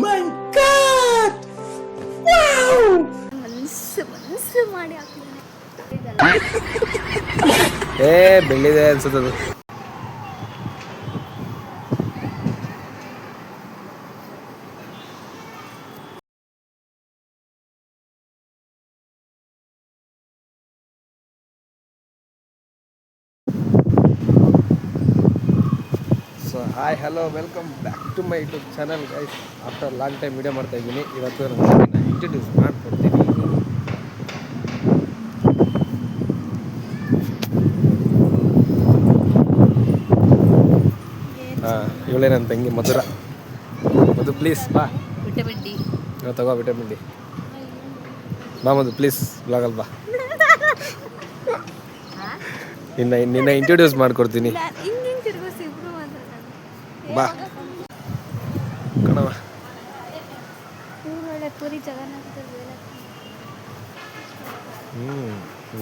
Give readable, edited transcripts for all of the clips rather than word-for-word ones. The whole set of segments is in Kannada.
ಮೈ ಗಾಡ್ ವಾವ್ ಮನಸ್ಸು ಮಾಡಿ ಹಾಕಿದ್ದಾನೆ. ಬೆಳ್ಳಿದೆ ಅನ್ಸುತ್ತದು. So hi hello welcome back to my YouTube channel guys. After long time video ಮಾಡ್ತಾ ಇದ್ದೀನಿ. ಇವತ್ತು ನಾನು ಇಂಟ್ರೊಡ್ಯೂಸ್ ಮಾಡಿಕೊಡ್ತೀನಿ. ಇವಳೇ ನನ್ನ ತಂಗಿ ಮಧುರ. ಮಧು ಪ್ಲೀಸ್ ಬಾ. ವಿಟಮಿನ್ ಡಿ ತಗೋ ವಿಟಮಿನ್ ಡಿ. ಬಾ ಮಧು ಪ್ಲೀಸ್ ಬ್ಲಾಗಲ್ಲಿ ಬಾ. ನಿನ್ನ ಇಂಟ್ರೊಡ್ಯೂಸ್ ಮಾಡಿಕೊಡ್ತೀನಿ ಬಾ ಕಣವ. Puri Jagannath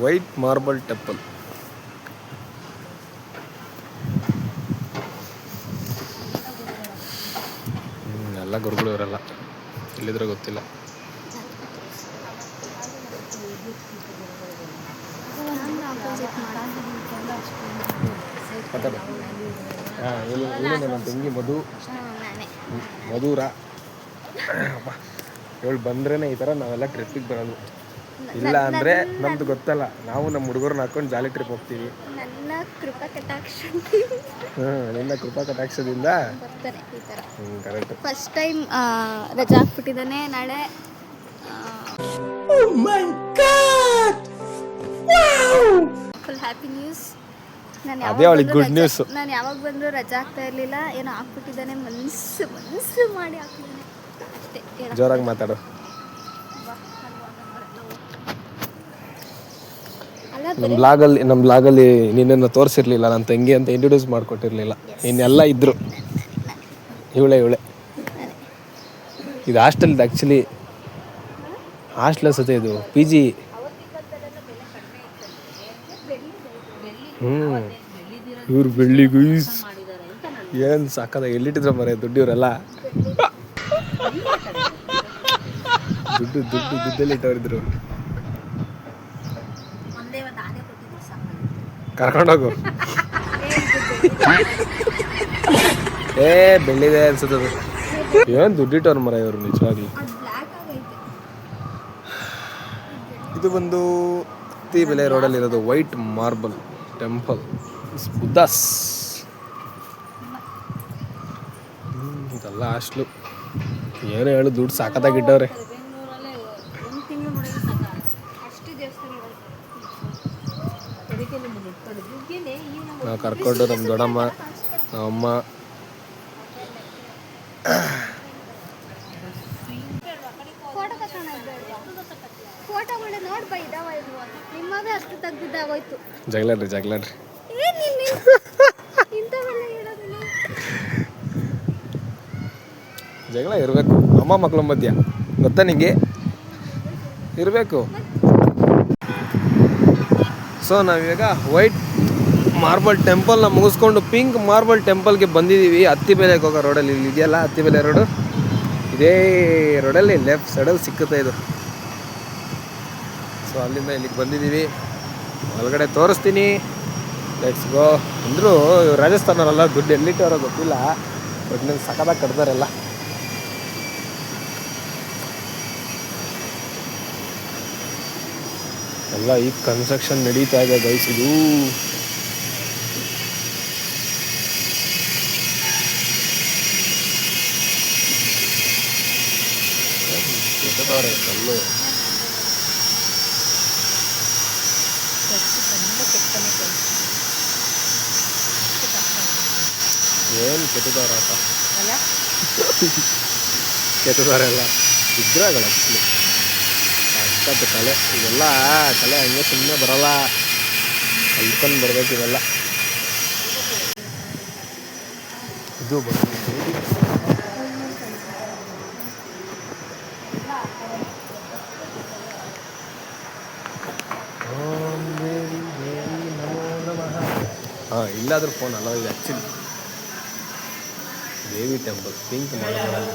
white marble temple. ಎಲ್ಲ ಗುರುಗಳು ಇವರೆಲ್ಲ ಇಲ್ಲಿದ್ರೆ ಗೊತ್ತಿಲ್ಲ. ನನ್ನ ತಂಗಿ ಮಧುರ. ಇವಳು ಬಂದ್ರೇನೆ ಈ ಥರ ನಾವೆಲ್ಲ ಟ್ರಿಪ್ಪಿಗೆ ಬರೋದು. ಇಲ್ಲ ಅಂದರೆ ನಮ್ದು ಗೊತ್ತಲ್ಲ, ನಾವು ನಮ್ಮ ಹುಡುಗರನ್ನ ಹಾಕೊಂಡು ಜಾಲಿ ಟ್ರಿಪ್ ಹೋಗ್ತೀವಿ. ನಿನ್ನ ಕೃಪಾ ಕಟಾಕ್ಷದಿಂದ ಕರೆಕ್ಟ್. ಫಸ್ಟ್ ಟೈಮ್ ರಜಾ ಹಾಕ್ಬಿಟ್ಟಿದ್ದಾನೆ ನಾಳೆ. Full happy news. ಅದೇ ಅವಳಿಗೆ ಗುಡ್ ನ್ಯೂಸ್. ನಾನು ಯಾವಾಗ ಬಂದರೂ ರಜಾ ಆಗ್ತಾ ಇರಲಿಲ್ಲ, ಏನೋ ಹಾಕ್ಬಿಟ್ಟಿದ್ದಾನೆ. ಮನಸ್ಸು ಮಾಡಿ ಹಾಕಿದ್ದಾನೆ ಅಷ್ಟೇ. ಜೋರಾಗಿ ಮಾತಾಡು. ನಮ್ಮ ಬ್ಲಾಗಲ್ಲಿ ನಿನ್ನನ್ನು ತೋರಿಸಿರ್ಲಿಲ್ಲ, ನನ್ನ ತಂಗಿ ಅಂತ ಇಂಟ್ರೊಡ್ಯೂಸ್ ಮಾಡಿಕೊಟ್ಟಿರಲಿಲ್ಲ. ಇನ್ನೆಲ್ಲ ಇದ್ರು. ಇವಳೆ ಇದು ಹಾಸ್ಟೆಲ್. ಆ್ಯಕ್ಚುಲಿ ಹಾಸ್ಟೆಲ್ ಅನ್ಸುತ್ತೆ ಇದು, ಪಿ ಜಿ. ಇವ್ರು ಬೆಳ್ಳಿಗೂ ಏನು ಸಾಕದ ಎಲ್ಲಿಟ್ಟಿದ್ರ ಮರೆ ದುಡ್ಡು. ಇವರೆಲ್ಲ ದುಡ್ಡಲ್ಲಿ ಇಟ್ಟವರಿದ್ರು. ಕರ್ಕೊಂಡೋಗು. ಬೆಳ್ಳಿದೆ ಅನ್ಸುತ್ತದು. ಏನು ದುಡ್ಡಿಟ್ಟವ್ರ ಮರ ಇವರು ನಿಜವಾಗ್ಲಿ. ಇದು ಬಂದು ಅತ್ತಿಬೆಲೆ ರೋಡಲ್ಲಿರೋದು ವೈಟ್ ಮಾರ್ಬಲ್ ಟೆಂಪಲ್ ಬುದ್ಧಾಸ್. ಇದೆಲ್ಲ ಹಾಸ್ಟ್ಲು. ಏನು ಹೇಳು, ದುಡ್ಡು ಸಾಕತ್ತಾಗಿಟ್ಟವ್ರೆ. ನಾವು ಕರ್ಕೊಂಡು ನಮ್ಮ ದೊಡ್ಡಮ್ಮ, ನಮ್ಮಮ್ಮ, ಜಗಳಾಡ್ರಿ. ಜಗಳ ಇರಬೇಕು, ಅಮ್ಮ ಮಕ್ಕಳ ಮಧ್ಯ, ಗೊತ್ತಾ ನಿಂಗೆ? ಇರಬೇಕು. ಸೊ ನಾವೀಗ ವೈಟ್ ಮಾರ್ಬಲ್ ಟೆಂಪಲ್ನ ಮುಗಿಸ್ಕೊಂಡು ಪಿಂಕ್ ಮಾರ್ಬಲ್ ಟೆಂಪಲ್ಗೆ ಬಂದಿದ್ದೀವಿ. ಅತ್ತಿಬೆಲೆಗೆ ಹೋಗೋ ರೋಡಲ್ಲಿ ಇಲ್ಲಿ ಇದೆಯಲ್ಲ ಅತ್ತಿಬೆಲೆ ರೋಡು, ಇದೇ ರೋಡಲ್ಲಿ ಲೆಫ್ಟ್ ಸೈಡಲ್ಲಿ ಸಿಕ್ಕುತ್ತೆ ಇದು. ಸೊ ಅಲ್ಲಿಂದ ಇಲ್ಲಿಗೆ ಬಂದಿದ್ದೀವಿ. ಒಳಗಡೆ ತೋರಿಸ್ತೀನಿ, ಲೆಟ್ಸ್ ಗೋ. ಅಂದರೂ ರಾಜಸ್ಥಾನವರೆಲ್ಲ ದುಡ್ಡು ಎಲ್ಲಿಟ್ಟವರೋ ಗೊತ್ತಿಲ್ಲ, ಬಟ್ ನಂಗೆ ಸಖತ್ತಾಗಿ ಕಟ್ತಾರೆಲ್ಲ. ಎಲ್ಲ ಈಗ ಕನ್ಸ್ಟ್ರಕ್ಷನ್ ನಡೀತಾ ಇದೆ ಗೈಸ್. ಇದು ಕಲ್ಲು ಏನು ಕೆತ್ತಿದವ್ರ ಆಟ ಕೆತ್ತಿದವರೆಲ್ಲ ವಿಗ್ರಹಗಳು ಆ್ಯಕ್ಚುಲಿ. ಅಷ್ಟಕ್ಕೆ ಕಲೆ ಇದೆಲ್ಲ ಕಲೆ ಹಂಗೆ ಸುಮ್ಮನೆ ಬರಲ್ಲ, ಕಲ್ತ್ಕೊಂಡು ಬರ್ಬೇಕು ಇವೆಲ್ಲ. ಇದು ಇಲ್ಲಾದ್ರೂ ಫೋನ್ ಅಲ್ಲ. ಇದು actually Devi temple pink marble.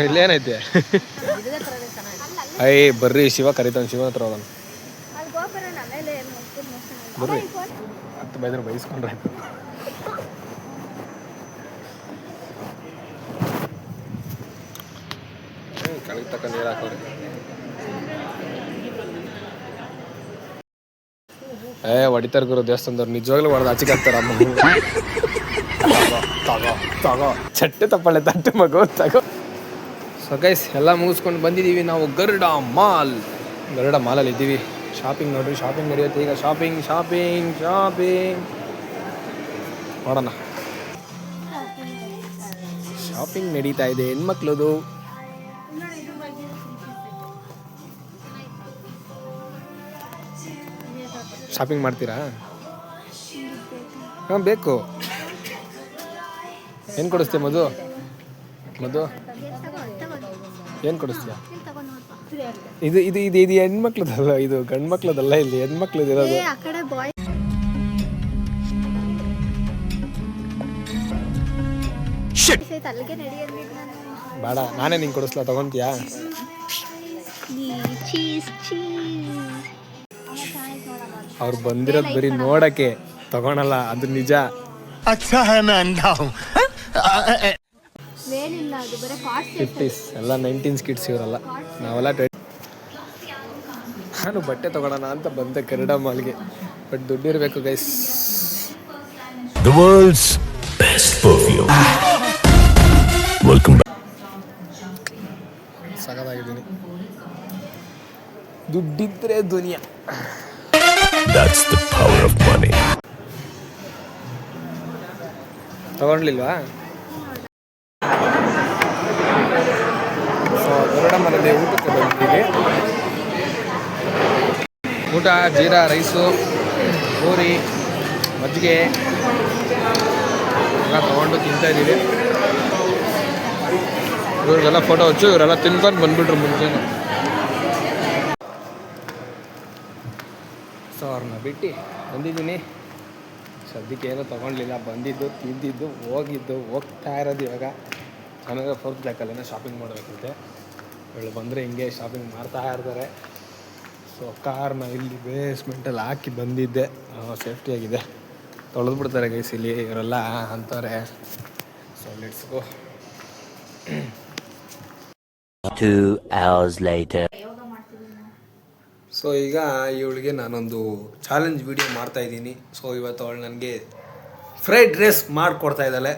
ಇಲ್ಲೇನೈತೆ ಐ ಬರ್ರಿ ಶಿವ ಕರಿತಾನೆ ಶಿವ ಹತ್ರ ಹೋಗೋಣ ಬರ್ರಿ ಹತ್ತು ಬೈದ್ರೆ ಬೈಸ್ಕೊಂಡ್ರೆ ಆಯ್ತು ಕಳಿಗೆ ತಕ್ಕ ನೀರು ಹಾಕೋರಿ ಹೊಡಿತಾರ ಗುರು ದೇವಸ್ಥಾನದವ್ರು ನಿಜವಾಗ್ಲೂ ಹೊಡೆದು ಆಚೆಗೆ ಹಾಕ್ತಾರ ಅಮ್ಮ ತಗೋ ತಗೋ ಚಟ್ಟೆ ತಪ್ಪಳೆ ತಟ್ಟೆ ಮಗು ತಗೋ ಸೊ ಗೈಸ್ ಎಲ್ಲ ಮುಗಿಸ್ಕೊಂಡು ಬಂದಿದ್ದೀವಿ ನಾವು ಗರುಡ ಮಾಲಲ್ಲಿ ಇದ್ದೀವಿ ಶಾಪಿಂಗ್ ನೋಡ್ರಿ ಶಾಪಿಂಗ್ ನಡೆಯುತ್ತೆ ಈಗ ಶಾಪಿಂಗ್ ನೋಡೋಣ ಶಾಪಿಂಗ್ ನಡೀತಾ ಇದೆ ಹೆಣ್ಮಕ್ಳದು ಶಾಪಿಂಗ್ ಮಾಡ್ತೀರಾ ಹಾಂ ಬೇಕು ಏನು ಕೊಡಿಸ್ತೀಯ ಮಧು ಏನು ಕೊಡಿಸ್ತೀಯ ಇದು ಹೆಣ್ಮಕ್ಳದಲ್ಲ ಇದು ಗಂಡು ಮಕ್ಳದಲ್ಲ ಇಲ್ಲಿ ಹೆಣ್ಮಕ್ಳದ್ದು ಇರೋದು ಬೇಡ ನಾನೇ ನಿಂಗೆ ಕೊಡಿಸ್ಲಾ ತಗೊಂತೀಯಾ ಅವ್ರು ಬಂದಿರೋದು ಬರೀ ನೋಡಕ್ಕೆ ತಗೊಳಲ್ಲ ಅದು ನಿಜ ಫಿಫ್ಟೀಸ್ ಎಲ್ಲ 19s ಕಿಡ್ಸ್ ಇವರಲ್ಲ ನಾವೆಲ್ಲ ನಾನು ಬಟ್ಟೆ ತಗೊಳ್ಳೋಣ ಅಂತ ಬಂದೆ ಕನ್ನಡ ಮಾಲ್ಗೆ ಬಟ್ ದುಡ್ಡಿರಬೇಕು guys The world's best perfume. Welcome back. ಸಗದಾಗಿದ್ದೀನಿ ದುಡ್ಡಿದ್ರೆ ದುನಿಯಾ That's the power of money. ತಗೊಂಡ್ಲಿಲ್ವಾ ಸೊ ಗರುಡ ಮನೆಯಲ್ಲಿ ಊಟಕ್ಕೆ ಬಂದಿದ್ದೀವಿ ಊಟ ಜೀರಾ ರೈಸು ಪೂರಿ ಮಜ್ಜಿಗೆ ಎಲ್ಲ ತೊಗೊಂಡು ತಿಂತಾಯಿದ್ದೀವಿ ಇವ್ರಿಗೆಲ್ಲ ಫೋಟೋ ಹಚ್ಚು ಇವರೆಲ್ಲ ತಿನ್ಕೊಂಡು ಬಂದ್ಬಿಟ್ರು ಮುಂಚೆನೆ ಸೊ ಅವ್ರನ್ನ ಬಿಟ್ಟು ಬಂದಿದ್ದೀನಿ ಸದ್ಯಕ್ಕೆ ಏನೂ ತೊಗೊಳ್ಲಿಲ್ಲ ಬಂದಿದ್ದು ತಿಂದಿದ್ದು ಹೋಗ್ತಾ ಇರೋದು ಇವಾಗ ಚೆನ್ನಾಗಿ 4th ಬ್ಲಾಕಲ್ಲೇ ಶಾಪಿಂಗ್ ಮಾಡಬೇಕಂತೆ ಇವಳು ಬಂದರೆ ಹಿಂಗೆ ಶಾಪಿಂಗ್ ಮಾಡ್ತಾ ಇರ್ತಾರೆ ಸೊ ಕಾರ್ನ ಇಲ್ಲಿ ಬೇಸ್ಮೆಂಟಲ್ಲಿ ಹಾಕಿ ಬಂದಿದ್ದೆ ಸೇಫ್ಟಿಯಾಗಿದೆ ತೊಳೆದು ಬಿಡ್ತಾರೆ ಗೈಸ್ ಇಲ್ಲಿ ಇವರೆಲ್ಲ ಅಂತಾರೆ so let's go 2 hours later. So ಈಗ ಇವಳಿಗೆ ನಾನೊಂದು ಚಾಲೆಂಜ್ ವಿಡಿಯೋ ಮಾಡ್ತಾಯಿದ್ದೀನಿ ಸೊ ಇವತ್ತು ಅವಳು ನನಗೆ ಫ್ರೈಡ್ ರೈಸ್ ಮಾಡಿಕೊಡ್ತಾ ಇದ್ದಾಳೆ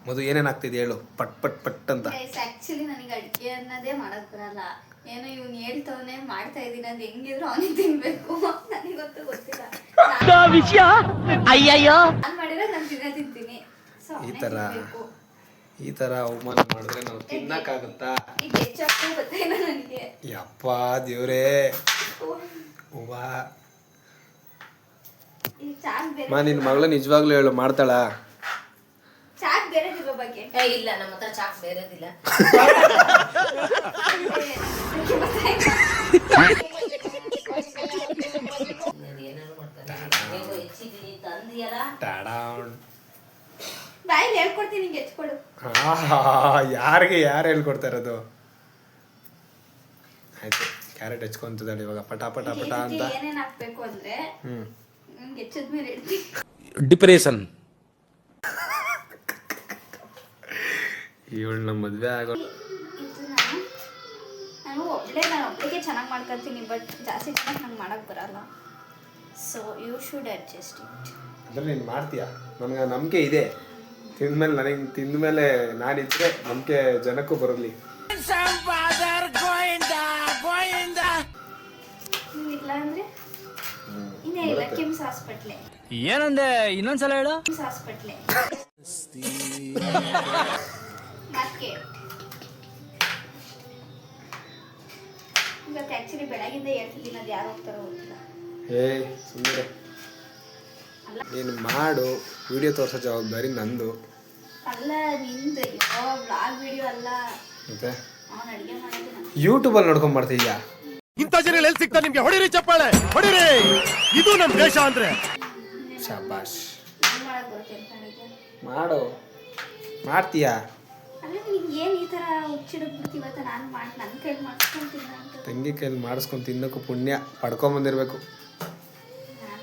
ಮಧು ಏನೇನು ಆಗ್ತಿದೆ ಹೇಳು ಪಟ್ ಪಟ್ ಪಟ್ ಅಂತ ಆ್ಯಕ್ಚುಲಿ ನನಗೆ ಅಡುಗೆ ಅನ್ನೋದೇ ಮಾಡೋಕ್ಕೆ ಬರಲ್ಲ ಏನೋ ಇವ್ನು ಹೇಳ್ತವನೇ ಮಾಡ್ತಾ ಇದ್ದೀನಿ ಅದು ಹೆಂಗಿದ್ರು ಅವನಿಗೆ ತಿನ್ಬೇಕು ನನಗೊತ್ತು ಗೊತ್ತಿಲ್ಲ ನಾನು ಮಾಡಿದ್ರೆ ನಾನು ತಿಂತೀನಿ ಈ ಥರ ಅವಮಾನ ಮಾಡಿದ್ರೆ ನಾವು ತಿನ್ನಕ್ಕಾಗುತ್ತಾ ಈಗ ಹೆಚ್ಚಾಗ್ತೂ ಗೊತ್ತಾಯಿಲ್ಲ ನನಗೆ ಯಪ್ಪ ದೇವ್ರೇ ಹೂವಾ ನಿನ್ನ ಮಗಳು ನಿಜವಾಗ್ಲೂ ಹೇಳು ಮಾಡ್ತಾಳ ಚಾಕ್ ಬೇರೆದಿರೋ ಬಗ್ಗೆ ಇಲ್ಲ ನಮ್ಮ ಹತ್ರ ಚಾಕ್ ಬೇರೆದಿಲ್ಲ ಬಾಯಲ್ಲಿ ಹೇಳ್ಕೊಡ್ತೀನಿ ನಿಂಗೆ ಹೆಚ್ಕೊಡು ಯಾರು ಹೇಳ್ಕೊಡ್ತಾ ಇರೋದು ಆಯ್ತು ಕ್ಯಾರೆಟ್ ಹೆಚ್ಕೊಂತದಾಳೆ ಇವಾಗ ಪಟ ಪಟ ಪಟ ಅಂತ ಏನೇನು ಹಾಕ್ಬೇಕು ಅಂದ್ರೆ ನಿಮ್ಗೆ ಹೆಚ್ಚದ್ಮೇಲೆ ಹೇಳ್ತೀನಿ ಡಿಪ್ರೆಷನ್ ಇವಳು ನಮ್ಮ ಮದುವೆ ಆಗೋ ನಾನು ಒಬ್ಳಿಗೆ ಚೆನ್ನಾಗಿ ಮಾಡ್ಕೊತೀನಿ ಬಟ್ ಜಾಸ್ತಿ ಚೆನ್ನಾಗಿ ನಂಗೆ ಮಾಡೋಕ್ಕೆ ಬರಲ್ಲ so you should adjust it ಅಂದ್ರೆ ನೀನು ಮಾಡ್ತೀಯಾ ನನಗೆ ನಂಬಿಕೆ ಇದೆ ತಿಂದ್ಮೇಲೆ ನನಗೆ ತಿಂದ್ಮೇಲೆ ನಾನಿದ್ರೆ ನಂಬಿಕೆ ಜನಕ್ಕೂ ಬರಲಿ. ಇಲ್ಲ ಅಂದ್ರೆ ಇನ್ನೇ ಇಲ್ಲ ಕಿಮ್ಸ್ ಹಾಸ್ಪಿಟ್ಲೆ. ಏನಂದೆ ಇನ್ನೊಂದ್ಸಲ ಹೇಳು. ಕಿಮ್ಸ್ ಹಾಸ್ಪಿಟ್ಲೆ ಮಾರ್ಕೆಟ್. ಇವತ್ತು ಆಕ್ಚುಲಿ ಬೆಳಗಿಂದ ಹೇಳ್ತಿದ್ದೀನಿ, ಅದು ಯಾರು ಹೋಗ್ತಾರೋ ಗೊತ್ತಿಲ್ಲ. ಸುಮ್ಮನೆ ನೀನು ಮಾಡು, ವಿಡಿಯೋ ತೋರಿಸೋ ಜವಾಬ್ದಾರಿ ನಂದು. ಅಲ್ಲ ನಿಂದು, ಬ್ಲಾಗ್ ವಿಡಿಯೋ ಅಲ್ಲ. ಮತ್ತೆ ಅವನು ಅಡುಗೆ ಮಾಡೋದು ನಾನು. ಯೂಟ್ಯೂಬಲ್ಲಿ ನೋಡ್ಕೊಂಡ್ ಬರ್ತಿದ್ಯಾ? ಇಂಥ ಜನ ಎಲ್ಲಿ ಸಿಗ್ತಾರೆ ನಿಮ್ಗೆ? ಹೊಡಿರಿ ಚಪ್ಪಾಳೆ, ಹೊಡಿರಿ. ಇದು ನಮ್ಮ ದೇಶ ಅಂದ್ರೆ. ಶಾಬಾಷ್. ಏನು ಮಾಡೋದು ಬರುತ್ತೆ ಅಂತ ಅಡುಗೆ ಮಾಡು, ಮಾಡ್ತೀಯಾ? ಅಲ್ಲ ನಿನಗೆ ಏನು ಈ ಥರ ಹುಚ್ಚಿಡ್ಬಿಡ್ತು? ಇವತ್ತು ನಾನು ನನ್ನ ಕೈಲಿ ಮಾಡ್ಸ್ಕೊಂತೀನಿ ಅಂತ. ತಂಗಿ ಕೈಲಿ ಮಾಡಿಸ್ಕೊಂಡು ತಿನ್ನೋಕ್ಕೂ ಪುಣ್ಯ ಪಡ್ಕೊಂಬಂದಿರ್ಬೇಕು. ನಾನು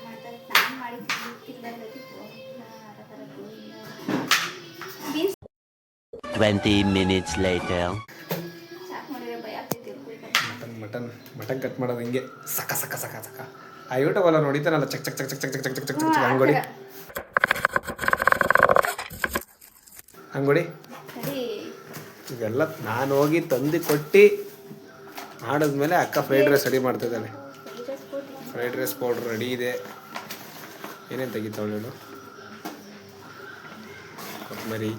ಮಾಡಿ ತಿಂದಂಗೆ 20 minutes later. ಸಾಕು ಮಾಡಿದ್ರೆ ಭಯ ಆಗ್ತೈತಿ. ಮಟನ್ ಕಟ್ ಮಾಡೋದು ಹಿಂಗೆ ಸಕ ಸಕ ಸಕ ಸಕ. ಆ ಯೂಟ್ಯೂಬಲ್ಲ ನೋಡಿತಾನಲ್ಲ, ಚಕ್ ಚಕ್ ಚಕ್ ಚಕ್ ಚಕ್ ಚಕ್ ಚಕ್ ಚಕ್ ಚಕ್ ಚಕ್ ಹಂಗೊಡಿ ಹಂಗೊಡಿ. ಇವೆಲ್ಲ ನಾನು ಹೋಗಿ ತಂದು ಕೊಟ್ಟು ಮಾಡಿದ್ಮೇಲೆ ಅಕ್ಕ ಫ್ರೈಡ್ ರೈಸ್ ರೆಡಿ ಮಾಡ್ತಿದ್ದಾಳೆ. ಫ್ರೈಡ್ ರೈಸ್ ಪೌಡ್ರ್ ರೆಡಿ ಇದೆ. ಏನೇನು ತೆಗಿತಾವಳು ಹೇಳು? ಕೊತ್ತಂಬರಿ,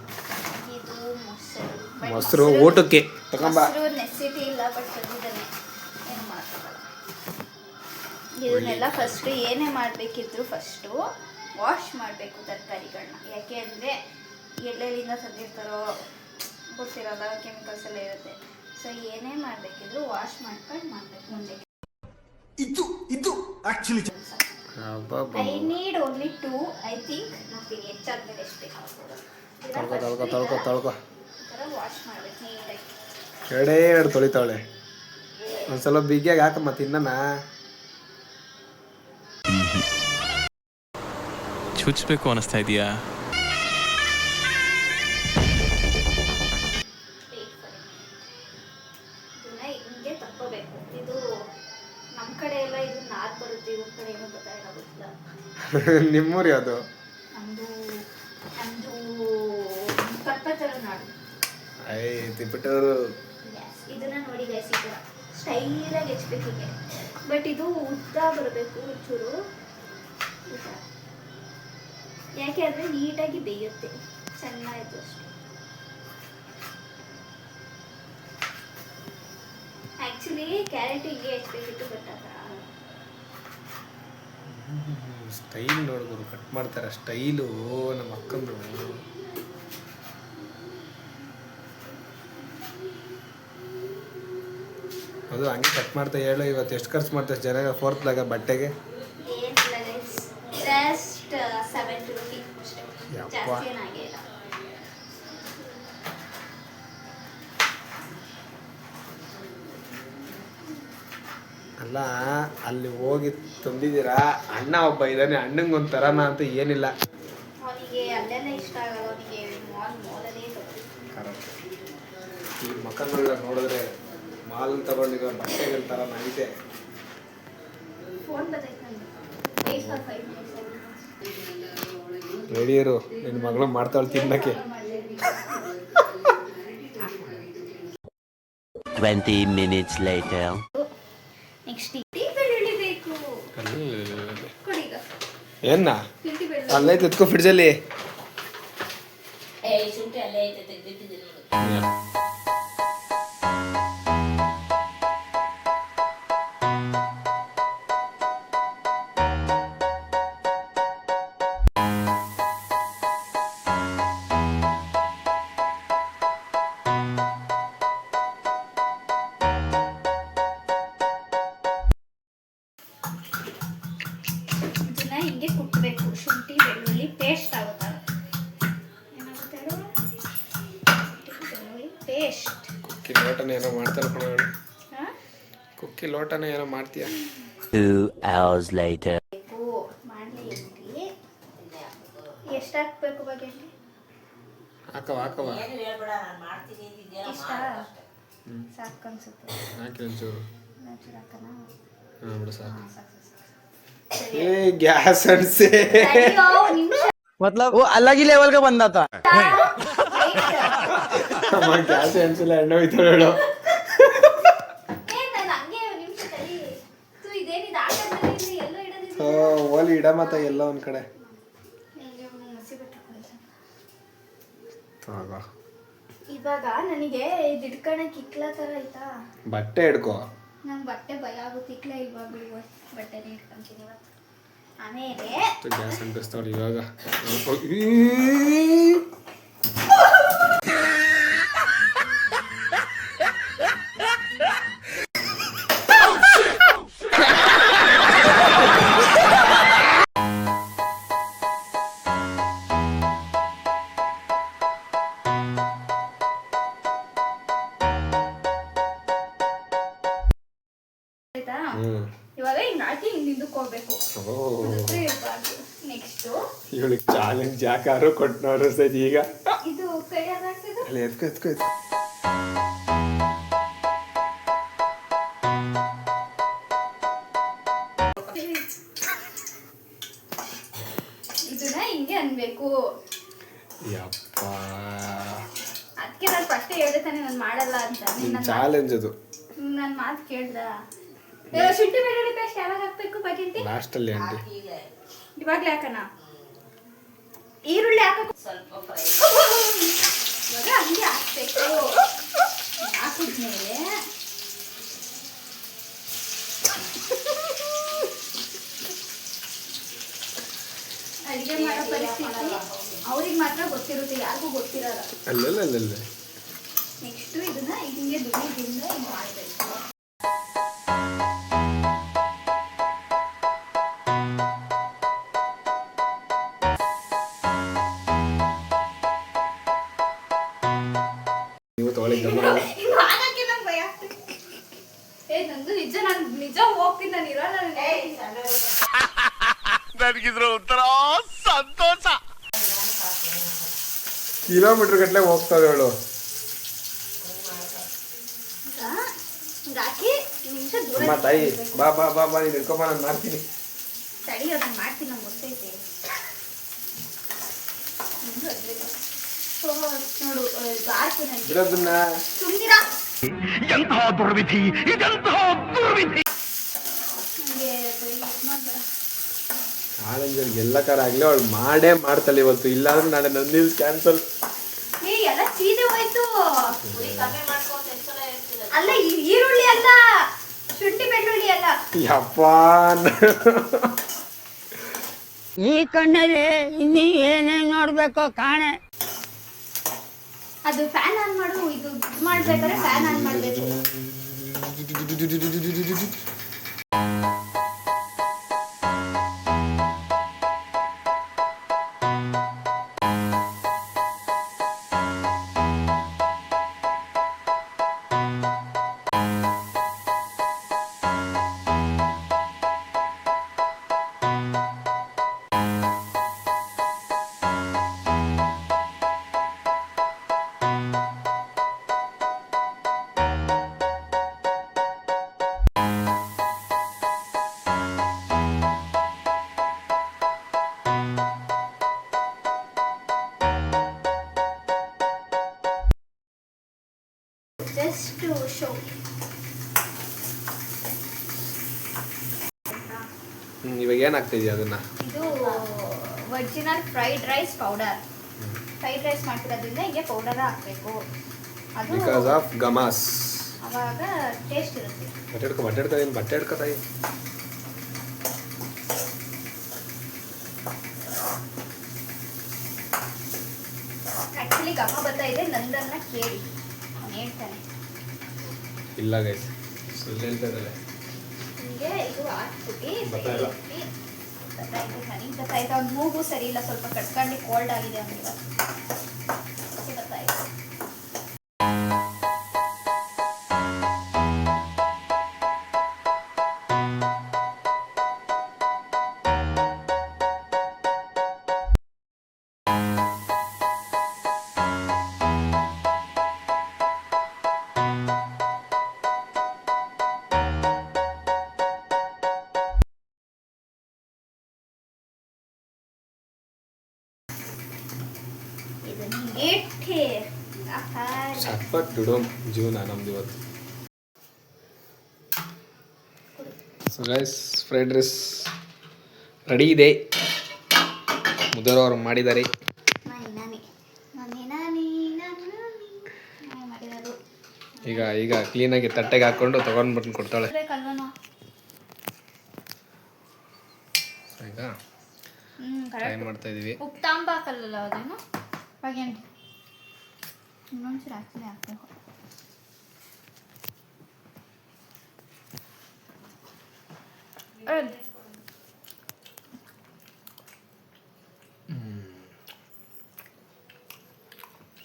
ಮೊಸರು ಊಟಕ್ಕೆ ತಗೊಂಬ. ನೆಸಿಟಿ ಇಲ್ಲ, ಬಟ್ ತಂದಿದ್ದಾನೆ, ಏನು ಮಾಡೋಕ್ಕಾಗಲ್ಲ. ಇದನ್ನೆಲ್ಲ ಫಸ್ಟು ಏನೇ ಮಾಡಬೇಕಿದ್ರು ಫಸ್ಟು ವಾಶ್ ಮಾಡಬೇಕು ತರಕಾರಿಗಳನ್ನ. ಯಾಕೆ ಅಂದರೆ ಎಲ್ಲೆಲ್ಲಿಂದ ತಂದಿರ್ತಾರೋ ಗೊತ್ತಿರೋಲ್ಲ, ಕೆಮಿಕಲ್ಸ್ ಎಲ್ಲ ಇರುತ್ತೆ. ಸೊ ಏನೇ ಮಾಡಬೇಕಿದ್ರು ವಾಶ್ ಮಾಡ್ಕೊಂಡು ಮಾಡಬೇಕು ಮುಂದೆ. ಇದು actually I need only 2. I think ನೋಡ್ತೀನಿ ಹೆಚ್ಚಾದ್ಮೇಲೆ ಎಷ್ಟು ಬೇಕಾಗ್ಬೋದು. ತೊಳ್ಕೊ ಈ ಥರ ವಾಶ್ ಮಾಡಬೇಕು ನೀಟಾಗಿ. ಎರಡು ತೊಳಿತಾವಳೆ. ಒಂದ್ಸಲ ಬಿಗಿಯಾಗಿ ಹಾಕಮ್ಮ ತಿನ್ನಣ. ಚುಚ್ಚಬೇಕು ಅನಿಸ್ತಾ ಇದೆಯಾ? ಇದನ್ನ ಹಿಂಗೆ ತಕ್ಕೋಬೇಕು. ಇದು ನಮ್ಮ ಕಡೆ ಎಲ್ಲ ಇದು ನಾರ್ ಬರುತ್ತೆ, ಇವ್ರ ಕಡೆ ಏನೋ ಗೊತ್ತಾಗೋದಿಲ್ಲ. ನಿಮ್ಮೂರು ಯಾವುದು? ನಮ್ಮದು ಕಪ್ಪತ್ತರ ನಾಡು. ತಿಪ್ಪಟೂರು. ಇದನ್ನ ನೋಡಿ ಗೈಸ್, ಈ ಥರ ಸ್ಟೈಲಾಗಿ ಹೆಚ್ಬೇಕು ಹೀಗೆ. ಬಟ್ ಇದು ಉದ್ದ ಬರಬೇಕು ಒಂಚೂರು. ಯಾಕೆ ಅಂದರೆ ನೀಟಾಗಿ ಬೇಯುತ್ತೆ, ಚೆನ್ನಾಗಿತ್ತು ಅಷ್ಟು. ಆ್ಯಕ್ಚುಲಿ ಕ್ಯಾರೆಟ್ ಹೀಗೆ ಹೆಚ್ಬೇಕಿತ್ತು, ಬಟ್ ಆ ಥರ ಸ್ಟೈಲ್ ನೋಡಿದ್ರು ಕಟ್ ಮಾಡ್ತಾರೆ. ಸ್ಟೈಲು ನಮ್ಮ ಅಕ್ಕಂದು. ಅದು ಹಂಗೆ ಕಟ್ ಮಾಡ್ತಾ ಹೇಳು. ಇವತ್ತು ಎಷ್ಟು ಖರ್ಚು ಮಾಡ್ತಾರೆ ಜನ 4th ಲಾಗ ಬಟ್ಟೆಗೆ? ಏನಿಲ್ಲ ಗೈಸ್, ಜಸ್ಟ್ 70 ಅಷ್ಟೇ, ಜಾಸ್ತಿ ಏನಾಗೇ ಇಲ್ಲ. ಅಲ್ಲ, ಅಲ್ಲಿ ಹೋಗಿ ತಂದಿದ್ದೀರಾ, ಅಣ್ಣ ಒಬ್ಬ ಇದ್ದಾನೆ, ಅಣ್ಣಂಗೊಂದು ತರಾನ ಅಂತ ಏನಿಲ್ಲ. ಅವನಿಗೆ ಅಲ್ಲೆಲ್ಲ ಇಷ್ಟ ಆಗಲ್ಲ, ಅವನಿಗೆ ಮಾಲಲ್ಲೇ ತಗೋಬೇಕು. ಈ ಮಕ್ಕಳನ್ನ ನೋಡಿದ್ರೆ ಮಾಲ್ ತಗೊಂಡಿರೋ ಬಟ್ಟೆಗಳ ಥರ ಇದೆ. ಫೋನ್ ಬರ್ತೈತೆ ನಂದು. 8 or 5 minutes. ರೆಡಿಯರು ನಿನ್ನ ಮಗಳು ಮಾಡ್ತಾಳೆ ತಿನ್ನಕ್ಕೆ. 20 minutes later. ನೆಕ್ಸ್ಟ್ ಟೀ ಬೆಳ್ಳುಳ್ಳಿ ಬೇಕು. ಕೊಡಿ ಈಗ. ಏನ್ನ ಶುಂಠಿ ಬೆಳ್ಳುಳ್ಳಿ. ಅಲ್ಲೈತೆ ಎತ್ಕೋ ಫ್ರಿಡ್ಜಲ್ಲಿ. ಶುಂಠಿ ಅಲ್ಲೇ ಐತೆ, ತೆಗ್ದಿಟ್ಟಿದ್ದೀನಿ. ಇದನ್ನ ಹಿಂಗೆ ಕುಟ್ಟಬೇಕು. ಶುಂಠಿ ಬೆಳ್ಳುಳ್ಳಿ ಪೇಸ್ಟ್ ಆಗುತ್ತಲ್ಲ, ಏನಾಗುತ್ತೆ ಹೇಳು? ಬೆಳ್ಳುಳ್ಳಿ ಪೇಸ್ಟ್. ಕುಕ್ಕಿ ಲೋಟನ ಏನೋ ಮಾಡ್ತಾರೆ ಕಣಗಳು. ಹಾಂ, ಕುಕ್ಕಿ ಲೋಟನ ಏನೋ ಮಾಡ್ತೀಯ. 2 hours later. ಮಾಡಲಿ ಇರಲಿ. ಎಷ್ಟು ಹಾಕ್ಬೇಕು ಬಗೆಟ್ಟಿ? ಹಾಕವ ಏನು ಹೇಳ್ಬೇಡ, ನಾನು ಮಾಡ್ತೀನಿ ಅಂತಿದ್ಯಾ, ಇಷ್ಟ ಸಾಕು ಅನ್ಸುತ್ತೆ. ಹಾಕಿ ಒಂಚೂರು. ಒಂಚೂರು ಹಾಕೋಣ? ಹಾಂ ಬಿಡು ಸಾಕು. ಸಾಕು ಸಾಕು. ಏ ಗ್ಯಾಸ್ ಅನ್ಸೆ. ಅಯ್ಯೋ, ನಿಮಿಷ मतलब वो अलग ही लेवल का बंदा था। ಗ್ಯಾಸ್ ಅನ್ಸಿಲ್ಲ ಎಣ್ಣೆ ಹೋಯ್ತು ಹೇಳು. ನಾನು ಹಂಗೆ ಒಂದ್ ನಿಮಿಷ ತಡಿ. ಸೊ ಇದೇನಿದು ಆಟದಲ್ಲಿ ಇಲ್ಲಿ ಎಲ್ಲೋ ಇಡೋದಿದೆ. ಓಲಿ ಇಡ ಮತ್ತೆ ಎಲ್ಲ ಒಂದ್ ಕಡೆ ತಗೋ. ಇವಾಗ ನನಗೆ ಇದು ಇಟ್ಕೊಳಕ್ ಇಕ್ಲ ತರ ಆಯ್ತಾ. ಬಟ್ಟೆ ಹಿಡ್ಕೋ. ನಂಗೆ ಬಟ್ಟೆ ಭಯ ಆಗುತ್ತೆ, ಇಕ್ಲ ಇವಾಗಲೂ ಬಟ್ಟೆನೇ ಇಟ್ಕೊಂತೀನಿ ಇವತ್ತು. ಆಮೇಲೆ ಗ್ಯಾಸ್ ಅಂಟಿಸ್ತಾವ್ರಿ ಇವಾಗ. ಆಯ್ತಾ, ಇವಾಗ ಹಿಂಗ್ ಹಾಕಿ ಹಿಂಗ್ ಹಿಂದಕ್ಕೆ ಹೋಗ್ಬೇಕು. ನೆಕ್ಸ್ಟ್ ಇವಳಿಗೆ ಚಾಲೆಂಜ್ ಯಾಕಾರು ಕೊಟ್ಟನವ್ರು ಸರಿ. ಈಗ ಇದು ಕೈ ಹಾಕ್ತಿದ್ದು ಅಲ್ಲಿ ಎತ್ಕೊ ಎತ್ಕೊ ಎತ್ಕೊ. ಇದನ್ನ ಹಿಂಗೆ ಅನ್ಬೇಕು. ಯಪ್ಪ ಅದಕ್ಕೆ ನಾನು ಫಸ್ಟ್ ಹೇಳ್ದೆ ತಾನೆ ನಾನು ಮಾಡಲ್ಲ ಅಂತ. ಚಾಲೆಂಜ್ ಅದು. ನನ್ನ ಮಾತು ಕೇಳ್ದ. ಶುಂಠಿ ಬೆಳ್ಳುಳ್ಳಿ ಪೇಸ್ಟ್ ಯಾವಾಗ ಹಾಕ್ಬೇಕು ಬಕೆಟ್? ಲಾಸ್ಟ್ ಅಲ್ಲಿ ಆಂಟಿ. ಇವಾಗ್ಲೇ ಹಾಕೋಣ. ಈರುಳ್ಳಿ ಹಾಕಬೇಕು ಸ್ವಲ್ಪ ಫ್ರೈ. ಇವಾಗ ಹಂಗೆ ಹಾಕ್ಬೇಕು. ಹಾಕಿದ್ಮೇಲೆ ಅಡಿಗೆ ಮಾಡೋ ಪರಿಸ್ಥಿತಿ ಅವ್ರಿಗೆ ಮಾತ್ರ ಗೊತ್ತಿರುತ್ತೆ, ಯಾರಿಗೂ ಗೊತ್ತಿರಲ್ಲ. ಅಲ್ಲಲ್ಲ ನೆಕ್ಸ್ಟ್ ಇದನ್ನ ಹಿಂಗೆ ದುಡಿದಿಂದ ಹಿಂಗೆ ಮಾಡಬೇಕು. ನೀವು ತೊಗೊಳ್ಳಿದ್ದ ಆಗಕ್ಕೆ ನಂಗೆ ಭಯ ಆಗ್ತದೆ. ನಂದು ನಿಜ, ನಾನು ನಿಜ ಹೋಗ್ತೀನಿ, ನಾನು ಇರಲ್ಲ. ನನಗಿದ್ರ ಒಂಥರ ಸಂತೋಷ. ಕಿಲೋಮೀಟರ್ ಗಟ್ಟಲೆ ಹೋಗ್ತಾವೆ ಹೇಳು. ಹಾಕಿ ನಿಮಿಷ ದೂರ ಅಮ್ಮ ತಾಯಿ ಬಾ ಬಾ ಬಾ ಬಾ ನೀನು ಹಿಡ್ಕೊಂಬ, ನಾನು ಮಾಡ್ತೀನಿ. ತಡಿ, ಅದನ್ನ ಮಾಡ್ತೀನಿ, ನಂಗೆ ಗೊತ್ತೈತೆ. ನೋಡು ಹಾಕಿ ನನಗೆ ಇರೋದನ್ನ ಸುಮ್ಮನಿರಾ. ಎಂತಹ ದುರ್ವಿಧಿ, ಇದೆಂತಹ ದುರ್ವಿಧಿ. ನನಗೆ ಮಾಡ್ಬೇಡ. ಚಾಲೆಂಜ್ ಎಲ್ಲ ಕಾರ ಆಗ್ಲಿ ಅವಳು ಮಾಡೇ ಮಾಡ್ತಾಳೆ ಇವತ್ತು. ಇಲ್ಲಾಂದ್ರೆ ನಾಳೆ ನಂದಿಲ್ ಕ್ಯಾನ್ಸಲ್. ಎಲ್ಲ ಸೀದೆ ಹೋಯ್ತು. ಕಮ್ಮಿ ಮಾಡ್ಕೊಂಡು ಎಷ್ಟು ಸಲ ಹೇಳ್ತಿರೋದು. ಅಲ್ಲ ಈರುಳ್ಳಿ ಅಲ್ಲ, ಶುಂಠಿ ಬೆಳ್ಳುಳ್ಳಿ ಅಲ್ಲ. ಯಪ್ಪ ಈ ಕಣ್ಣಲ್ಲಿ ಇನ್ನೀ ಏನೇನ್ ನೋಡ್ಬೇಕೋ ಕಾಣೆ. ಅದು ಫ್ಯಾನ್ ಆನ್ ಮಾಡು. ಇದು ಮಾಡ್ಬೇಕಾದ್ರೆ ಫ್ಯಾನ್ ಆನ್ ಮಾಡ್ಬೇಕು. Just to show. ಇವಾಗ ಏನಾಗ್ತಿದ್ಯಾ ಅದನ್ನ? ಇದು original fried rice powder. Fried rice ಮಾಡ್ತಿರೋದ್ರಿಂದ ಹೀಗೆ ಪೌಡರ್ ಹಾಕಬೇಕು. ಅದು ಬಿಕಾಸ್ ಆಫ್ ಗಮಾಸ್. ಅವಾಗ ಟೇಸ್ಟ್ ಇರುತ್ತೆ. ಬಟ್ಟೆ ಹಿಡ್ಕೊ ತಾಯಿ. ಆ್ಯಕ್ಚುಲಿ ಗಮ ಬರ್ತಾ ಇದೆ, ನಂದನ್ನ ಕೇಳಿ ಅವನು ಹೇಳ್ತಾನೆ. ಇಲ್ಲ ಗೈಸ್, ಸುಳ್ಳು ಹೇಳ್ತಾ ಇದ್ದಾರೆ. ಹೀಗೆ ಇದು ಹಾಕ್ಬಿಟ್ಟು ಬರ್ತಾಯಿಲ್ಲ. ನನಗೆ ಗೊತ್ತಾಯ್ತು. ಅವ್ನ ಮೂಗು ಸರಿ ಇಲ್ಲ, ಸ್ವಲ್ಪ ಕಟ್ಕೊಂಡು ಕೋಲ್ಡ್ ಆಗಿದೆ ಅವನಿಗೆ. ಗೊತ್ತಾಯ್ತು. ಇಟ್ಟೆ ಚಟ್ಪಟ್ ಡುಡೋಮ್ ಜೀವನ ನಮ್ದು ಇವತ್ತು. So guys fried rice ready ಇದೆ. ಮುದರ್ ಅವರು ಮಾಡಿದ್ದಾರೆ. ಈಗ ಕ್ಲೀನಾಗಿ ತಟ್ಟೆಗೆ ಹಾಕೊಂಡು ತಗೊಂಡ್ಬಿಟ್ಟು ಕೊಡ್ತಾಳೆ. ಈಗ ಟ್ರೈ ಮಾಡ್ತಾ ಇದೀವಿ. ಉಪ್ಪು ತಾಂಬಾಕಲ್ಲ ಅದೇನು ಹಾಗೆ ಇನ್ನೊಂಚೂರು ಹಾಕ್ಲೇ ಹಾಕಬೇಕು.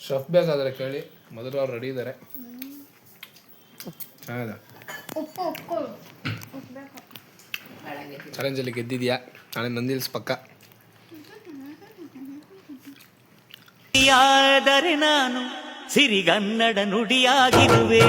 ಶೆಫ್ ಬೇಕಾದ್ರೆ ಕೇಳಿ, ಮೊದಲು ಅವ್ರು ರೆಡಿ ಇದ್ದಾರೆ. ಚೆನ್ನಾಗಿದೆ. ಉಪ್ಪು ಉಪ್ಪು ಉಪ್ಪು ಬೇಕು. ಚಾಲೆಂಜಲ್ಲಿ ಗೆದ್ದಿದ್ಯಾ, ನಾಳೆ ನಂದಿಲ್ಸ್ ಪಕ್ಕ. ಯಾದರೆ ನಾನು ಸಿರಿಗನ್ನಡ ನುಡಿಯಾಗಿರುವೆ.